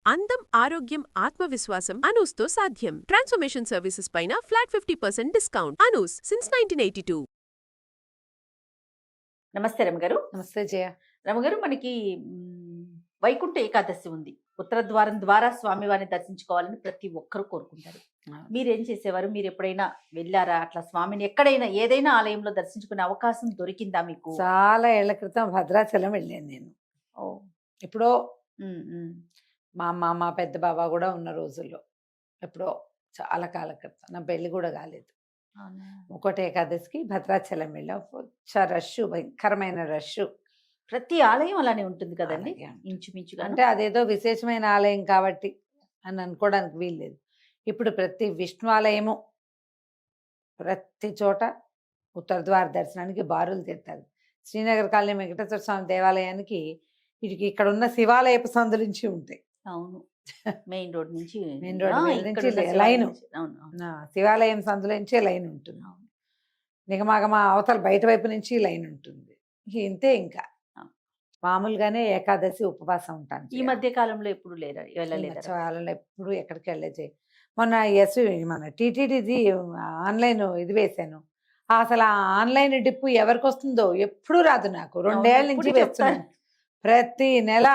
అందం, ఆరోగ్యం, ఆత్మవిశ్వాసం అనూస్తో సాధ్యం. ట్రాన్స్ఫర్మేషన్ సర్వీసెస్ పైన ఫ్లాట్ 50% డిస్కౌంట్. అనూస్ సిన్స్ 1982. నమస్తే రమగారు. నమస్తే జయ. రమగారు, మనకి వైకుంఠ ఏకాదశి ఉంది. ఉత్తర ద్వారం ద్వారా స్వామివారిని దర్శించుకోవాలని ప్రతి ఒక్కరు కోరుకుంటారు. మీరేం చేసేవారు? మీరు ఎప్పుడైనా వెళ్ళారా అట్లా స్వామిని? ఎక్కడైనా ఏదైనా ఆలయంలో దర్శించుకునే అవకాశం దొరికిందా మీకు? చాలా ఏళ్ల క్రితం భద్రాచలం వెళ్ళాను నేను. ఎప్పుడో మా అమ్మ మా పెద్ద బాబా కూడా ఉన్న రోజుల్లో, ఎప్పుడో చాలా కాలం క్రితం. నా పెళ్లి కూడా కాలేదు. ఒకటి ఏకాదశికి భద్రాచలం వెళ్ళాం. రష్, భయంకరమైన రష్. ప్రతి ఆలయం అలానే ఉంటుంది కదండి, ఇంచుమించుగా. అంటే అదేదో విశేషమైన ఆలయం కాబట్టి అని అనుకోవడానికి వీల్లేదు. ఇప్పుడు ప్రతి విష్ణు ఆలయము ప్రతి చోట ఉత్తర ద్వార దర్శనానికి బారులు తీరుతారు. శ్రీనగర్ కాలనీ వెంకటేశ్వర స్వామి దేవాలయానికి ఇక్కడ ఉన్న శివాలయపు సందు నుంచి ఉంటాయి. అవును, మెయిన్ రోడ్ నుంచి లైన్, శివాలయం సందులో నుంచే లైన్ ఉంటుంది. నిగమాగమ అవతల బయట వైపు నుంచి లైన్ ఉంటుంది. ఇంతే. ఇంకా మామూలుగానే ఏకాదశి ఉపవాసం ఉంటాను. ఈ మధ్య కాలంలో ఎప్పుడు వెళ్ళలేదు. ఎప్పుడు ఎక్కడికి వెళ్ళలేదు. మొన్న మన టీటీడీది ఆన్లైన్ ఇది వేశాను. అసలు ఆ ఆన్లైన్ డిప్పు ఎవరికి వస్తుందో ఎప్పుడు రాదు. నాకు 2 ఏళ్ల నుంచి వేస్తున్నాను. ప్రతి నెల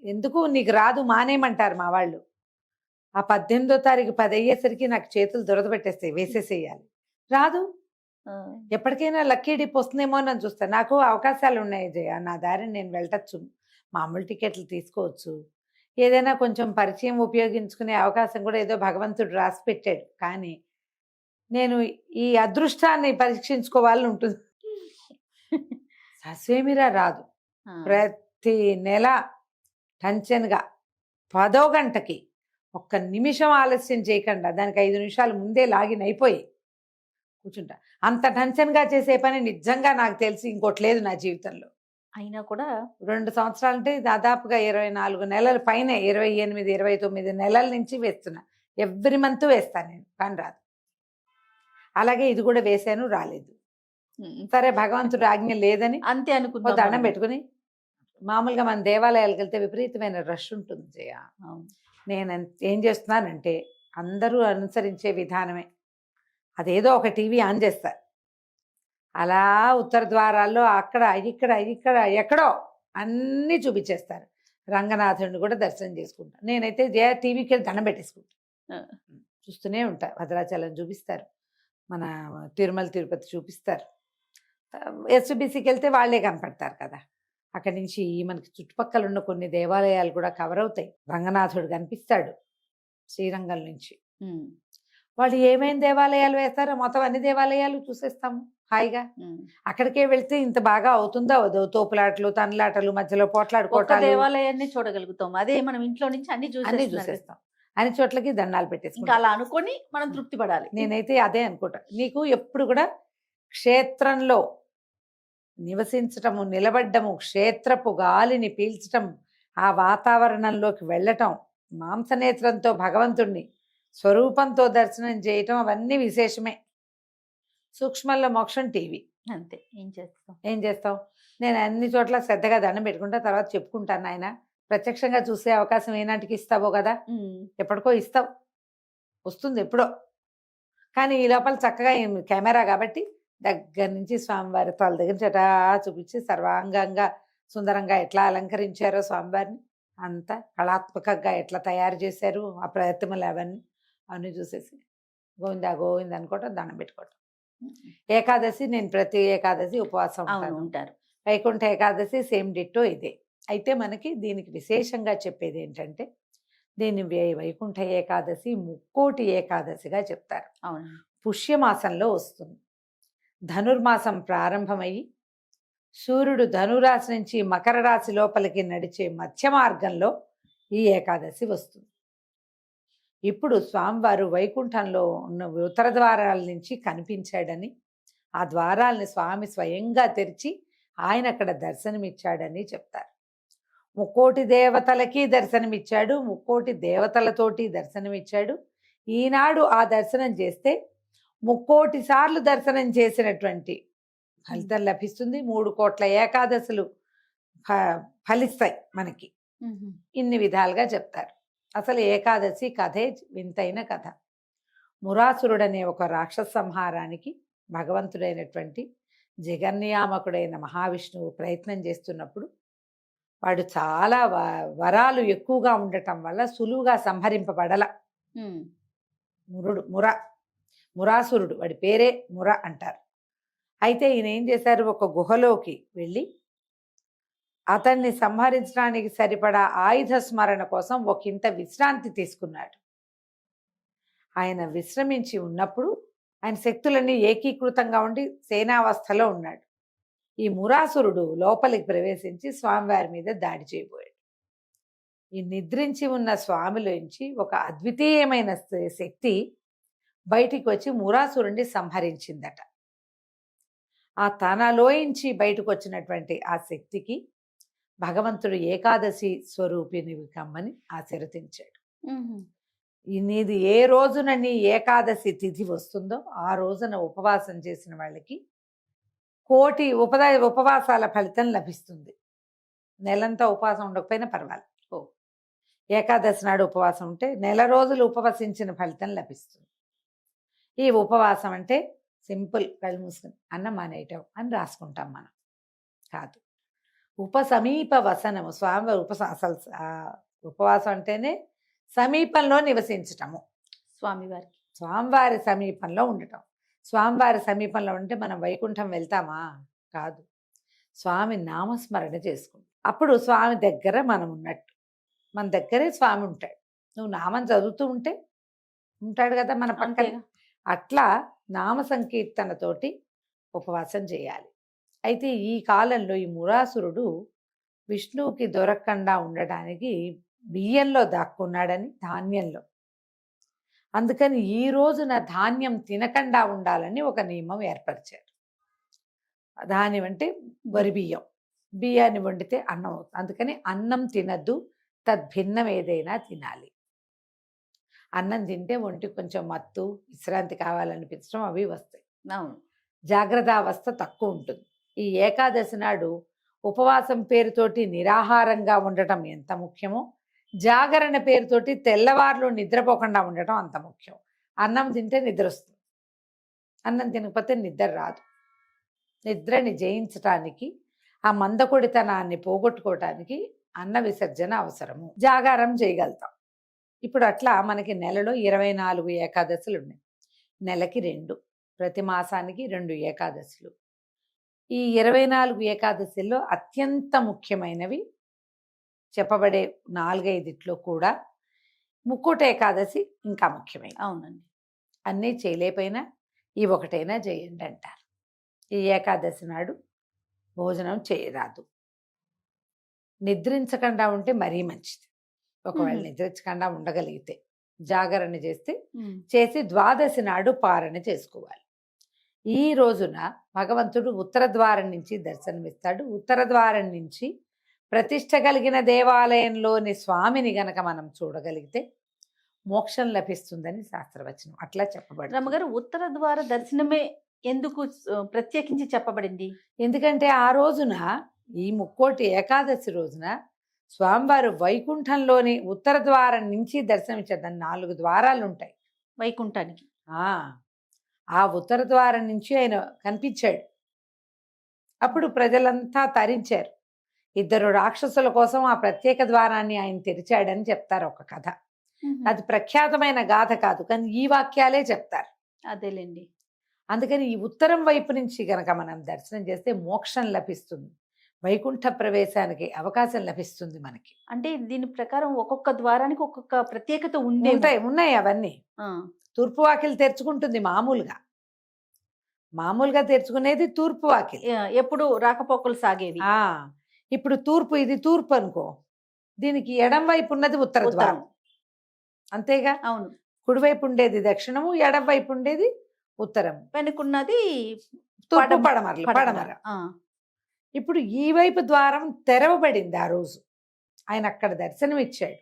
ఎందుకు నీకు రాదు మానేయమంటారు మా వాళ్ళు. ఆ 18వ తారీఖు 10 అయ్యేసరికి నాకు చేతులు దురద పెట్టేస్తాయి, వేసేసేయాలి. రాదు. ఎప్పటికైనా లక్కీ డిప్ వస్తుందేమో అని చూస్తాను. నాకు అవకాశాలు ఉన్నాయి జయ, నా దారిని నేను వెళ్ళచ్చు. మామూలు టికెట్లు తీసుకోవచ్చు. ఏదైనా కొంచెం పరిచయం ఉపయోగించుకునే అవకాశం కూడా ఏదో భగవంతుడు రాసి పెట్టాడు. కానీ నేను ఈ అదృష్టాన్ని పరీక్షించుకోవాలని ఉంటుంది. సస్వేమిరా రాదు. ప్రతి నెల టెన్షన్గా 10వ గంటకి 1 నిమిషం ఆలస్యం చేయకుండా దానికి 5 నిమిషాలు ముందే లాగిన్ అయిపోయి కూర్చుంటా. అంత టెన్షన్గా చేసే పని నిజంగా నాకు తెలిసి ఇంకోటి లేదు నా జీవితంలో. అయినా కూడా 2 సంవత్సరాలు అంటే దాదాపుగా 24 నెలల పైన, 28, 29 నెలల నుంచి వేస్తున్నా. ఎవ్రీ మంత్ వేస్తాను నేను, కానీ రాదు. అలాగే ఇది కూడా వేసాను, రాలేదు. సరే భగవంతుడు ఆజ్ఞ లేదని అంతే అనుకుంటా దండం పెట్టుకుని మామూలుగా మన దేవాలయాలకు వెళ్తే విపరీతమైన రష్ ఉంటుంది జయ. నేను ఏం చేస్తున్నానంటే అందరూ అనుసరించే విధానమే. అదేదో ఒక టీవీ ఆన్ చేస్తారు, అలా ఉత్తర ద్వారాల్లో అక్కడ ఇక్కడ ఎక్కడో అన్నీ చూపించేస్తారు. రంగనాథుడిని కూడా దర్శనం చేసుకుంటాను. నేనైతే జయ టీవీకి వెళ్ళి దండం పెట్టేసుకుంటాను. చూస్తూనే ఉంటా. భద్రాచలం చూపిస్తారు, మన తిరుమల తిరుపతి చూపిస్తారు. ఎస్బీసీకి వెళ్తే వాళ్ళే కనపడతారు కదా. అక్కడి నుంచి మనకి చుట్టుపక్కల ఉన్న కొన్ని దేవాలయాలు కూడా కవర్ అవుతాయి. రంగనాథుడు కనిపిస్తాడు శ్రీరంగం నుంచి. వాళ్ళు ఏమేమి దేవాలయాలు వేస్తారో మొత్తం అన్ని దేవాలయాలు చూసేస్తాము హాయిగా. అక్కడికే వెళ్తే ఇంత బాగా అవుతుందో అవదో, తోపులాటలు, తనలాటలు, మధ్యలో పోట్లాడుకోవటాలు, దేవాలయాన్ని చూడగలుగుతాం. అదే మనం ఇంట్లో నుంచి అన్ని చూసేస్తాం. అన్ని చోట్లకి దండాలు పెట్టేసుకుంటాం. అలా అనుకొని మనం తృప్తి పడాలి. నేనైతే అదే అనుకుంటా. నీకు ఎప్పుడు కూడా క్షేత్రంలో నివసించటము, నిలబడ్డము, క్షేత్రపు గాలిని పీల్చటం, ఆ వాతావరణంలోకి వెళ్ళటం, మాంసనేత్రంతో భగవంతుణ్ణి స్వరూపంతో దర్శనం చేయటం, అవన్నీ విశేషమే. సూక్ష్మంలో మోక్షం టీవీ. అంతే. ఏం చేస్తాం? నేను అన్ని చోట్ల శ్రద్ధగా దండం పెట్టుకుంటా, తర్వాత చెప్పుకుంటాను. ఆయన ప్రత్యక్షంగా చూసే అవకాశం ఏనాటికి ఇస్తావో కదా, ఎప్పటికో ఇస్తావు, వస్తుంది ఎప్పుడో. కానీ ఈ లోపల చక్కగా కెమెరా కాబట్టి దగ్గర నుంచి స్వామివారి తల దగ్గర చటా చూపించి సర్వాంగంగా సుందరంగా ఎట్లా అలంకరించారో స్వామివారిని, అంతా కళాత్మకంగా ఎట్లా తయారు చేశారు ఆ ప్రతిమలు, అవన్నీ చూసేసి గోవిందా గోవింద అనుకోవటం, దండం పెట్టుకోవటం. ఏకాదశి నేను ప్రతి ఏకాదశి ఉపవాసం ఉంటారు. వైకుంఠ ఏకాదశి సేమ్ డిట్టో ఇదే. అయితే మనకి దీనికి విశేషంగా చెప్పేది ఏంటంటే, దీన్ని వైకుంఠ ఏకాదశి ముక్కోటి ఏకాదశిగా చెప్తారు. పుష్యమాసంలో వస్తుంది. ధనుర్మాసం ప్రారంభమయ్యి సూర్యుడు ధనురాశి నుంచి మకర రాశి లోపలికి నడిచే మధ్య మార్గంలో ఈ ఏకాదశి వస్తుంది. ఇప్పుడు స్వామివారు వైకుంఠంలో ఉన్న ఉత్తర ద్వారాల నుంచి కనిపించాడని, ఆ ద్వారాలని స్వామి స్వయంగా తెరిచి ఆయన అక్కడ దర్శనమిచ్చాడని చెప్తారు. 3 దేవతలకి దర్శనమిచ్చాడు, 3 దేవతలతోటి దర్శనమిచ్చాడు. ఈనాడు ఆ దర్శనం చేస్తే 3 సార్లు దర్శనం చేసినటువంటి ఫలితం లభిస్తుంది. 3 కోట్ల ఏకాదశులు ఫలిస్తాయి మనకి. ఇన్ని విధాలుగా చెప్తారు. అసలు ఏకాదశి కథే వింతైన కథ. మురాసురుడనే ఒక రాక్షస సంహారానికి భగవంతుడైనటువంటి జగన్నియామకుడైన మహావిష్ణువు ప్రయత్నం చేస్తున్నప్పుడు వాడు చాలా వరాలు ఎక్కువగా ఉండటం వల్ల సులువుగా సంహరింపబడల. మురాసురుడు, వాడి పేరే ముర అంటారు. అయితే ఈయన ఏం చేశారు, ఒక గుహలోకి వెళ్ళి అతన్ని సంహరించడానికి సరిపడా ఆయుధ స్మరణ కోసం ఒకంత విశ్రాంతి తీసుకున్నాడు. ఆయన విశ్రమించి ఉన్నప్పుడు ఆయన శక్తులన్నీ ఏకీకృతంగా ఉండి సేనావస్థలో ఉన్నాడు. ఈ మురాసురుడు లోపలికి ప్రవేశించి స్వామివారి మీద దాడి చేయబోయాడు. ఈ నిద్రించి ఉన్న స్వామిలోంచి ఒక అద్వితీయమైన శక్తి బయటికి వచ్చి మురాసురుడిని సంహరించిందట. ఆ తనలోంచి బయటకు వచ్చినటువంటి ఆ శక్తికి భగవంతుడు ఏకాదశి స్వరూపిణి కమ్మని ఆశీర్వదించాడు. నీది ఏ రోజున నీ ఏకాదశి తిథి వస్తుందో ఆ రోజున ఉపవాసం చేసిన వాళ్ళకి కోటి ఉపవాసాల ఫలితం లభిస్తుంది. నెలంతా ఉపవాసం ఉండకపోయినా పర్వాలేదు. ఏకాదశి నాడు ఉపవాసం ఉంటే నెల రోజులు ఉపవసించిన ఫలితం లభిస్తుంది. ఈ ఉపవాసం అంటే సింపుల్, కళ్ళు మూసుకుని అన్నం మానేయటం అని రాసుకుంటాం మనం. కాదు, ఉపసమీప వసనము. స్వామివారి అసలు ఉపవాసం అంటేనే సమీపంలో నివసించటము. స్వామివారి సమీపంలో ఉండటం. స్వామివారి సమీపంలో ఉంటే మనం వైకుంఠం వెళ్తామా? కాదు, స్వామి నామస్మరణ చేసుకుంటాం. అప్పుడు స్వామి దగ్గర మనం ఉన్నట్టు, మన దగ్గరే స్వామి ఉంటాడు. నువ్వు నామం చదువుతూ ఉంటే ఉంటాడు కదా మన పక్కన. అట్లా నామ సంకీర్తనతోటి ఉపవాసం చేయాలి. అయితే ఈ కాలంలో ఈ మురాసురుడు విష్ణువుకి దొరకకుండా ఉండడానికి బియ్యంలో దాక్కున్నాడని, ధాన్యంలో. అందుకని ఈ రోజున ధాన్యం తినకుండా ఉండాలని ఒక నియమం ఏర్పరిచారు. ధాన్యం అంటే వరి బియ్యం. బియ్యాన్ని వండితే అన్నం అవుతుంది. అందుకని అన్నం తినద్దు, తద్భిన్నం ఏదైనా తినాలి. అన్నం తింటే ఒంటికి కొంచెం మత్తు, విశ్రాంతి కావాలనిపించడం అవి వస్తాయి. జాగ్రత్త అవస్థ తక్కువ ఉంటుంది. ఈ ఏకాదశి నాడు ఉపవాసం పేరుతోటి నిరాహారంగా ఉండటం ఎంత ముఖ్యమో, జాగరణ పేరుతోటి తెల్లవారులు నిద్రపోకుండా ఉండటం అంత ముఖ్యం. అన్నం తింటే నిద్ర వస్తుంది, అన్నం తినకపోతే నిద్ర రాదు. నిద్రని జయించటానికి, ఆ మందకొడితనాన్ని పోగొట్టుకోవటానికి అన్న విసర్జన అవసరము. జాగారం చేయగలుగుతాం. ఇప్పుడు అట్లా మనకి నెలలో 24 ఏకాదశులు ఉన్నాయి. నెలకి 2, ప్రతి మాసానికి 2 ఏకాదశులు. ఈ 24 ఏకాదశుల్లో అత్యంత ముఖ్యమైనవి చెప్పబడే 4-5 కూడా ముక్కోటి ఏకాదశి ఇంకా ముఖ్యమైన. అవునండి. అన్నీ చేయలేకపోయినా ఈ ఒకటైనా చేయండి అంటారు. ఈ ఏకాదశి నాడు భోజనం చేయరాదు. నిద్రించకుండా ఉంటే మరీ మంచిది. ఒకవేళ నిద్రించకుండా ఉండగలిగితే జాగరణ చేసి ద్వాదశి నాడు పారణ చేసుకోవాలి. ఈ రోజున భగవంతుడు ఉత్తర ద్వారం నుంచి దర్శనమిస్తాడు. ఉత్తర ద్వారం నుంచి ప్రతిష్ట కలిగిన దేవాలయంలోని స్వామిని గనక మనం చూడగలిగితే మోక్షం లభిస్తుందని శాస్త్రవచనం అట్లా చెప్పబడింది. రమ్మగారు, ఉత్తర ద్వార దర్శనమే ఎందుకు ప్రత్యేకించి చెప్పబడింది? ఎందుకంటే ఆ రోజున, ఈ ముక్కోటి ఏకాదశి రోజున స్వామివారు వైకుంఠంలోని ఉత్తర ద్వారం నుంచి దర్శనమిచ్చారు. దాన్ని 4 ద్వారాలు ఉంటాయి వైకుంఠానికి. ఆ ఉత్తర ద్వారం నుంచి ఆయన కనిపించాడు. అప్పుడు ప్రజలంతా తరించారు. 2 రాక్షసుల కోసం ఆ ప్రత్యేక ద్వారాన్ని ఆయన తెరిచాడని చెప్తారు ఒక కథ. అది ప్రఖ్యాతమైన గాథ కాదు, కానీ ఈ వాక్యాలే చెప్తారు. అదేలేండి. అందుకని ఈ ఉత్తరం వైపు నుంచి గనక మనం దర్శనం చేస్తే మోక్షం లభిస్తుంది, వైకుంఠ ప్రవేశానికి అవకాశం లభిస్తుంది మనకి. అంటే దీని ప్రకారం ఒక్కొక్క ద్వారానికి ఒక్కొక్క ప్రత్యేకత ఉన్నాయి అవన్నీ. తూర్పు వాకిలి తెరుచుకుంటుంది మామూలుగా తెరుచుకునేది తూర్పు వాకిలి, ఎప్పుడు రాకపోకలు సాగేవి. ఇప్పుడు తూర్పు, ఇది తూర్పు అనుకో, దీనికి ఎడం వైపు ఉన్నది ఉత్తర ద్వారం, అంతేగా. అవును. కుడివైపు ఉండేది దక్షిణము, ఎడం వైపు ఉండేది ఉత్తరము, వెనుకున్నది తూర్పు, పడమర. ఇప్పుడు ఈ వైపు ద్వారం తెరవబడింది. ఆ రోజు ఆయన అక్కడ దర్శనం ఇచ్చాడు.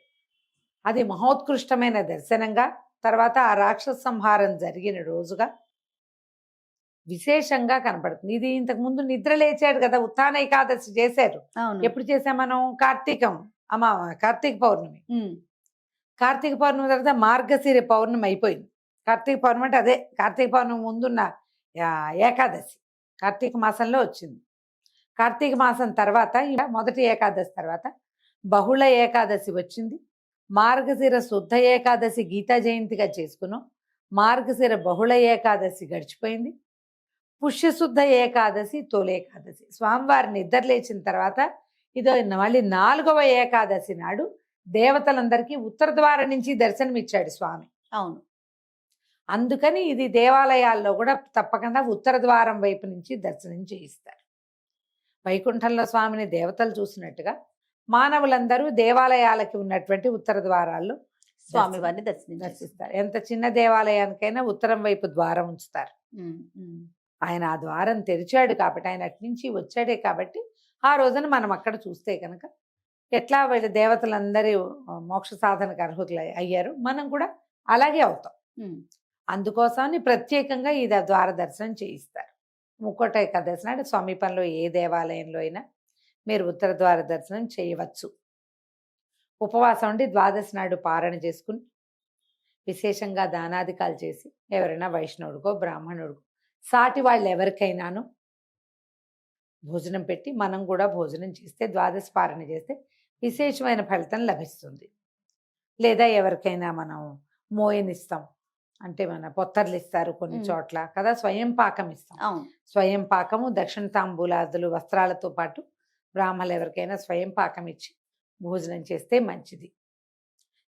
అది మహోత్కృష్టమైన దర్శనంగా, తర్వాత ఆ రాక్షస సంహారం జరిగిన రోజుగా విశేషంగా కనపడుతుంది. ఇది ఇంతకు ముందు నిద్ర లేచాడు కదా, ఉత్థాన ఏకాదశి చేశారు. ఎప్పుడు చేసాం మనం? కార్తీక పౌర్ణమి. కార్తీక పౌర్ణమి తర్వాత మార్గశిర పౌర్ణమి అయిపోయింది. కార్తీక పౌర్ణమి అంటే అదే కార్తీక పౌర్ణమి ముందున్న ఏకాదశి కార్తీక మాసంలో వచ్చింది. కార్తీక మాసం తర్వాత మొదటి ఏకాదశి తర్వాత బహుళ ఏకాదశి వచ్చింది. మార్గశిర శుద్ధ ఏకాదశి గీతా జయంతిగా చేసుకున్నాం. మార్గశిర బహుళ ఏకాదశి గడిచిపోయింది. పుష్యశుద్ధ ఏకాదశి తొలి ఏకాదశి స్వామివారి నిద్ర లేచిన తర్వాత ఇదో మళ్ళీ 4వ ఏకాదశి నాడు దేవతలందరికీ ఉత్తర ద్వారం నుంచి దర్శనమిచ్చాడు స్వామి. అవును. అందుకని ఇది దేవాలయాల్లో కూడా తప్పకుండా ఉత్తర ద్వారం వైపు నుంచి దర్శనం చేయిస్తారు. వైకుంఠంలో స్వామిని దేవతలు చూసినట్టుగా మానవులందరూ దేవాలయాలకి ఉన్నటువంటి ఉత్తర ద్వారాల్లో స్వామివారిని దర్శిస్తారు. ఎంత చిన్న దేవాలయానికైనా ఉత్తరం వైపు ద్వారం ఉంచుతారు. ఆయన ఆ ద్వారం తెరిచాడు కాబట్టి, ఆయన అటు నుంచి వచ్చాడే కాబట్టి ఆ రోజున మనం అక్కడ చూస్తే కనుక ఎట్లా వీళ్ళ దేవతలందరూ మోక్ష సాధనకు అర్హులు అయ్యారు, మనం కూడా అలాగే అవుతాం. అందుకోసమని ప్రత్యేకంగా ఈ ద్వార దర్శనం చేయిస్తారు. ముక్కోట ఏకాదశి నాడు సమీపంలో ఏ దేవాలయంలో అయినా మీరు ఉత్తర ద్వార దర్శనం చేయవచ్చు. ఉపవాసం ఉండి ద్వాదశి నాడు పారణ చేసుకుని విశేషంగా దానాదికాలు చేసి ఎవరైనా వైష్ణవుడికో బ్రాహ్మణుడికో సాటి వాళ్ళు ఎవరికైనాను భోజనం పెట్టి మనం కూడా భోజనం చేస్తే ద్వాదశి పారణ చేస్తే విశేషమైన ఫలితం లభిస్తుంది. లేదా ఎవరికైనా మనం మోయనిస్తాం అంటే మన పొత్తర్లు ఇస్తారు కొన్ని చోట్ల కదా, స్వయం పాకం ఇస్తాం. స్వయం పాకము దక్షిణ తాంబూలాదులు వస్త్రాలతో పాటు బ్రాహ్మణులు ఎవరికైనా స్వయం పాకం ఇచ్చి భోజనం చేస్తే మంచిది.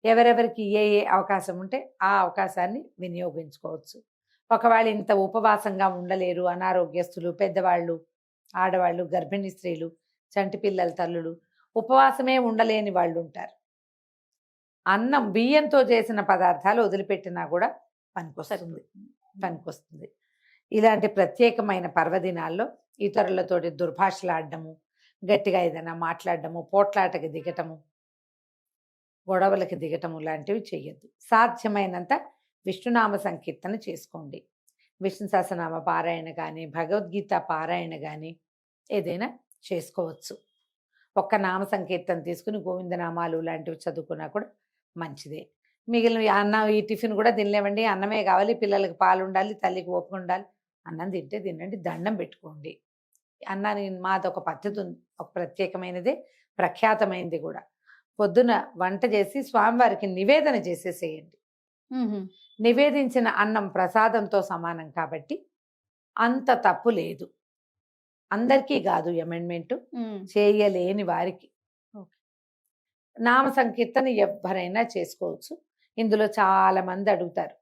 ఎవరెవరికి ఏ అవకాశం ఉంటే ఆ అవకాశాన్ని వినియోగించుకోవచ్చు. ఒకవేళ ఇంత ఉపవాసంగా ఉండలేరు, అనారోగ్యస్తులు, పెద్దవాళ్ళు, ఆడవాళ్ళు, గర్భిణీ స్త్రీలు, చంటి పిల్లల తల్లులు, ఉపవాసమే ఉండలేని వాళ్ళు ఉంటారు. అన్నం బియ్యంతో చేసిన పదార్థాలు వదిలిపెట్టినా కూడా పనికొస్తుంది. ఇలాంటి ప్రత్యేకమైన పర్వదినాల్లో ఇతరులతోటి దుర్భాషలాడడము, గట్టిగా ఏదైనా మాట్లాడడము, పోట్లాటకి దిగటము, గొడవలకి దిగటము లాంటివి చెయ్యొద్దు. సాధ్యమైనంత విష్ణునామ సంకీర్తన చేసుకోండి. విష్ణు సహస్రనామ పారాయణ కానీ, భగవద్గీత పారాయణ కానీ ఏదైనా చేసుకోవచ్చు. ఒక్క నామ సంకీర్తన తీసుకుని గోవిందనామాలు లాంటివి చదువుకున్నా కూడా మంచిదే. మిగిలిన అన్నం ఈ టిఫిన్ కూడా తినలేమండి, అన్నమే కావాలి, పిల్లలకి పాలు ఉండాలి, తల్లికి ఓపిక ఉండాలి, అన్నం తింటే తినండి, దండం పెట్టుకోండి. అన్నాన్ని మాదొక పద్ధతి ఉంది, ఒక ప్రత్యేకమైనదే, ప్రఖ్యాతమైనది కూడా. పొద్దున వంట చేసి స్వామివారికి నివేదన చేసేసేయండి. నివేదించిన అన్నం ప్రసాదంతో సమానం కాబట్టి అంత తప్పు లేదు. అందరికీ కాదు అమెండ్మెంట్, చేయలేని వారికి. నామ సంకీర్తన ఎవరైనా చేసుకోవచ్చు. ఇందులో చాలా మంది అడుగుతారు,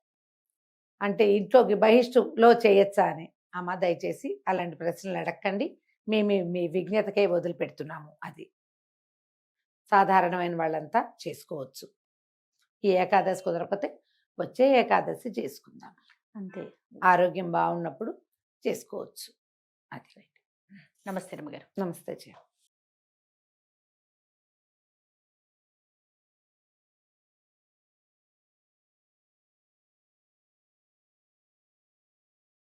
అంటే ఇంట్లోకి బహిష్టులో చేయొచ్చా అని. అమ్మ దయచేసి అలాంటి ప్రశ్నలు అడగండి, మేము మీ విజ్ఞతకే వదిలిపెడుతున్నాము. అది సాధారణమైన వాళ్ళంతా చేసుకోవచ్చు. ఈ ఏకాదశి కుదరకపోతే వచ్చే ఏకాదశి చేసుకుందాం, అంతే. ఆరోగ్యం బాగున్నప్పుడు చేసుకోవచ్చు. అది. నమస్తే రమ్మగారు. నమస్తే జయ.